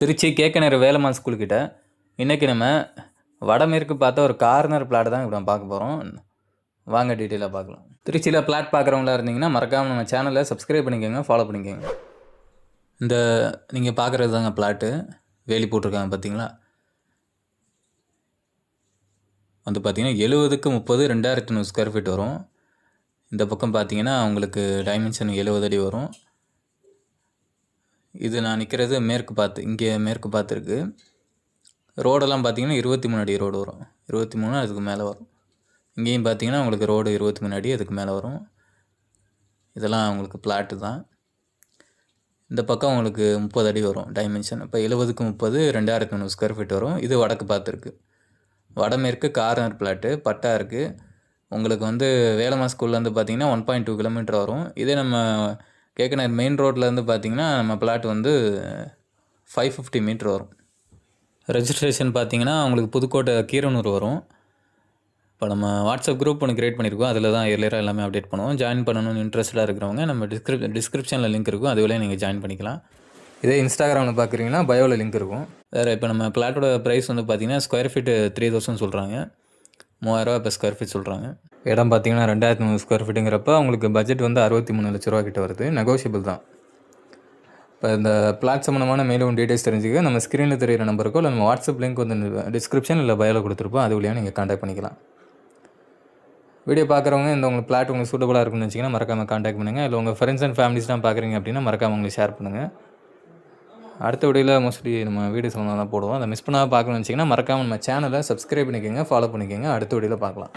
திருச்சி கேக்கநேர வேலம்மாள் ஸ்கூல்கிட்ட இன்றைக்கி நம்ம வடமேற்கு பார்த்த ஒரு கார்னர் பிளாட் தான் இப்போ நம்ம பார்க்க போகிறோம். வாங்க டீட்டெயிலாக பார்க்கலாம். திருச்சியில் பிளாட் பார்க்குறவங்களா இருந்தீங்கன்னா மறக்காமல் நம்ம சேனலை சப்ஸ்கிரைப் பண்ணிக்கோங்க, ஃபாலோ பண்ணிக்கோங்க. இந்த நீங்கள் பார்க்குறது தாங்க பிளாட்டு, வேலி போட்டிருக்காங்க பார்த்தீங்களா. வந்து பார்த்தீங்கன்னா 70க்கு 30 2300 ஸ்கொயர் ஃபீட் வரும். இந்த பக்கம் பார்த்தீங்கன்னா உங்களுக்கு டைமென்ஷன் 70 அடி வரும். இது நான் நிற்கிறது மேற்கு பார்த்து, இங்கே மேற்கு பார்த்து இருக்குது. ரோடெல்லாம் பார்த்தீங்கன்னா 23 அடி ரோடு வரும், 23 அதுக்கு மேலே வரும். இங்கேயும் பார்த்தீங்கன்னா உங்களுக்கு ரோடு 23 அடி அதுக்கு மேலே வரும். இதெல்லாம் உங்களுக்கு பிளாட்டு தான். இந்த பக்கம் உங்களுக்கு 30 அடி வரும் டைமென்ஷன். இப்போ 70க்கு 30 2300 ஸ்கொயர் ஃபீட் வரும். இது வடக்கு பார்த்துருக்கு. வடமேற்கு கார்னர் பிளாட்டு, பட்டா இருக்குது. உங்களுக்கு வந்து வேலம்மாள் ஸ்கூல்லேருந்து பார்த்தீங்கன்னா 1.2 கிலோமீட்டர் வரும். இதே நம்ம கேக்கநேர் மெயின் ரோட்லேருந்து பார்த்தீங்கன்னா நம்ம பிளாட் வந்து 550 மீட்ரு வரும். ரெஜிஸ்ட்ரேஷன் பார்த்தீங்கன்னா உங்களுக்கு புதுக்கோட்டை கீரனூர் வரும். இப்போ நம்ம வாட்ஸ்அப் குரூப் ஒன்று க்ரியேட் பண்ணியிருக்கோம், அதில் தான் எர்லியராக எல்லாமே அப்டேட் பண்ணுவோம். ஜாயின் பண்ணணும்னு இன்ட்ரெஸ்ட்டாக இருக்கிறவங்க நம்ம டிஸ்கிரிப்ஷனில் லிங்க் இருக்கும், அதுவே நீங்கள் ஜாயின் பண்ணிக்கலாம். இதே இன்ஸ்டாகிராமில் பார்க்குறீங்கன்னா பயோவில் லிங்க் இருக்கும். வேறு இப்போ நம்ம பிளாட்டோட ப்ரைஸ் வந்து பார்த்தீங்கன்னா ஸ்கொயர் ஃபீட்டு 3000 சொல்கிறாங்க, 3000 இப்போ ஸ்கொயர் ஃபீட் சொல்கிறாங்க. இடம் பார்த்தீங்கன்னா 2300 ஸ்கொயர் ஃபீட்டுங்கிறப்ப உங்களுக்கு பட்ஜெட் வந்து 63 லட்ச ரூபா கிட்ட வருது, நெகோஷியபிள் தான். இப்போ இந்த பிளாட் சம்மந்தமான மேலும் டீட்டெயில்ஸ் தெரிஞ்சுக்க நம்ம ஸ்க்ரீனில் தெரியிற நம்பருக்கோ இல்லை நம்ம வாட்ஸ்அப் லிங்க் வந்து டிஸ்கிரிப்ஷன் இல்லை பயோவில் கொடுத்துருப்போம், அது வழியாக நீங்கள் கான்டாக்ட் பண்ணிக்கலாம். வீடியோ பார்க்குறவங்க இந்த உங்களுக்கு பிளாட் உங்களுக்கு சூட்டபுளாக இருக்குன்னு வச்சிங்கன்னா மறக்காமல் கான்டாக்ட் பண்ணுங்கள். இல்லை உங்கள் ஃப்ரெண்ட்ஸ் அண்ட் ஃபேமிலிஸ் தான் பார்க்குறீங்க அப்படின்னா மறக்காமல் உங்களுக்கு ஷேர் பண்ணுங்கள். அடுத்த வீடியோவில் மோஸ்ட்லி நம்ம வீடியோ சம்மந்தமாக தான் போடுவோம். அதை மிஸ் பண்ணாமல் பார்க்கணும்னு வச்சிங்கன்னா மறக்காமல் நம்ம சேனலை சப்ஸ்கிரைப் பண்ணிக்கோங்க, ஃபாலோ பண்ணிக்கோங்க. அடுத்த வீடியோவில் பார்க்கலாம்.